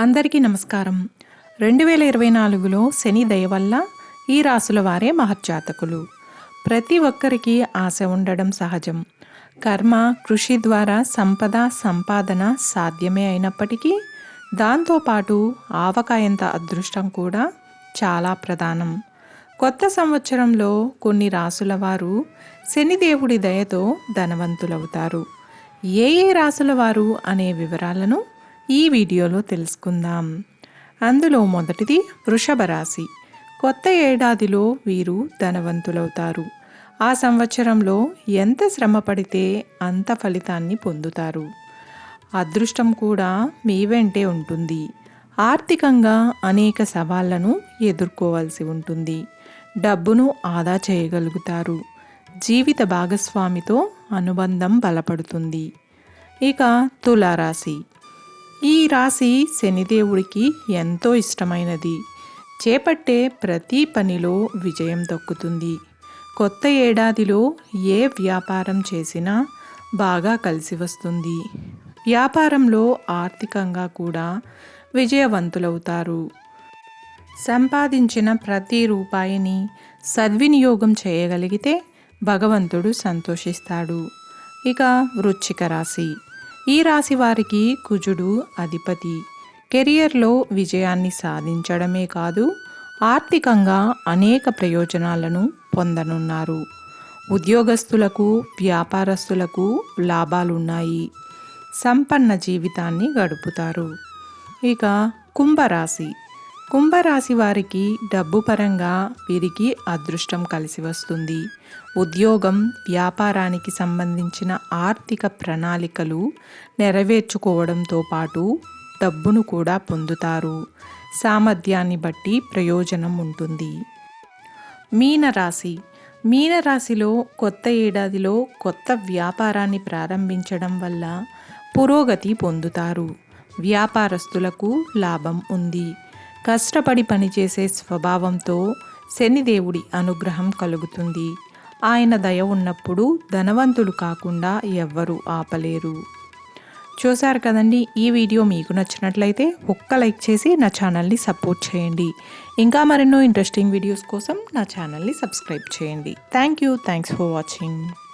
అందరికీ నమస్కారం. 2024లో శని దయ వల్ల ఈ రాసుల వారే మహర్జాతకులు. ప్రతి ఒక్కరికి ఆశ ఉండడం సహజం. కర్మ, కృషి ద్వారా సంపాదన సాధ్యమే అయినప్పటికీ దాంతోపాటు ఆవకాయంత అదృష్టం కూడా చాలా ప్రధానం. కొత్త సంవత్సరంలో కొన్ని రాసుల వారు శనిదేవుడి దయతో ధనవంతులవుతారు. ఏ రాసుల వారు అనే వివరాలను ఈ వీడియోలో తెలుసుకుందాం. అందులో మొదటిది వృషభ రాశి. కొత్త ఏడాదిలో వీరు ధనవంతులవుతారు. ఆ సంవత్సరంలో ఎంత శ్రమ పడితే అంత ఫలితాన్ని పొందుతారు. అదృష్టం కూడా మీ వెంటే ఉంటుంది. ఆర్థికంగా అనేక సవాళ్లను ఎదుర్కోవాల్సి ఉంటుంది. డబ్బును ఆదా చేయగలుగుతారు. జీవిత భాగస్వామితో అనుబంధం బలపడుతుంది. ఇక తులారాశి. ఈ రాశి శనిదేవుడికి ఎంతో ఇష్టమైనది. చేపట్టే ప్రతి పనిలో విజయం దక్కుతుంది. కొత్త ఏడాదిలో ఏ వ్యాపారం చేసినా బాగా కలిసి వస్తుంది. వ్యాపారంలో ఆర్థికంగా కూడా విజయవంతులవుతారు. సంపాదించిన ప్రతి రూపాయిని సద్వినియోగం చేయగలిగితే భగవంతుడు సంతోషిస్తాడు. ఇక వృశ్చిక రాశి. ఈ రాశి వారికి కుజుడు అధిపతి. కెరియర్లో విజయాన్ని సాధించడమే కాదు, ఆర్థికంగా అనేక ప్రయోజనాలను పొందనున్నారు. ఉద్యోగస్తులకు, వ్యాపారస్తులకు లాభాలున్నాయి. సంపన్న జీవితాన్ని గడుపుతారు. ఇక కుంభరాశి. కుంభరాశి వారికి డబ్బు పరంగా వీరికి అదృష్టం కలిసి వస్తుంది. ఉద్యోగం, వ్యాపారానికి సంబంధించిన ఆర్థిక ప్రణాళికలు నెరవేర్చుకోవడంతో పాటు డబ్బును కూడా పొందుతారు. సామర్థ్యాన్ని బట్టి ప్రయోజనం ఉంటుంది. మీనరాశి. మీనరాశిలో కొత్త ఏడాదిలో కొత్త వ్యాపారాన్ని ప్రారంభించడం వల్ల పురోగతి పొందుతారు. వ్యాపారస్తులకు లాభం ఉంది. కష్టపడి పనిచేసే స్వభావంతో శనిదేవుడి అనుగ్రహం కలుగుతుంది. ఆయన దయ ఉన్నప్పుడు ధనవంతులు కాకుండా ఎవ్వరూ ఆపలేరు. చూశారు కదండి. ఈ వీడియో మీకు నచ్చినట్లయితే ఒక్క లైక్ చేసి నా ఛానల్ని సపోర్ట్ చేయండి. ఇంకా మరెన్నో ఇంట్రెస్టింగ్ వీడియోస్ కోసం నా ఛానల్ని సబ్స్క్రైబ్ చేయండి. Thanks for watching.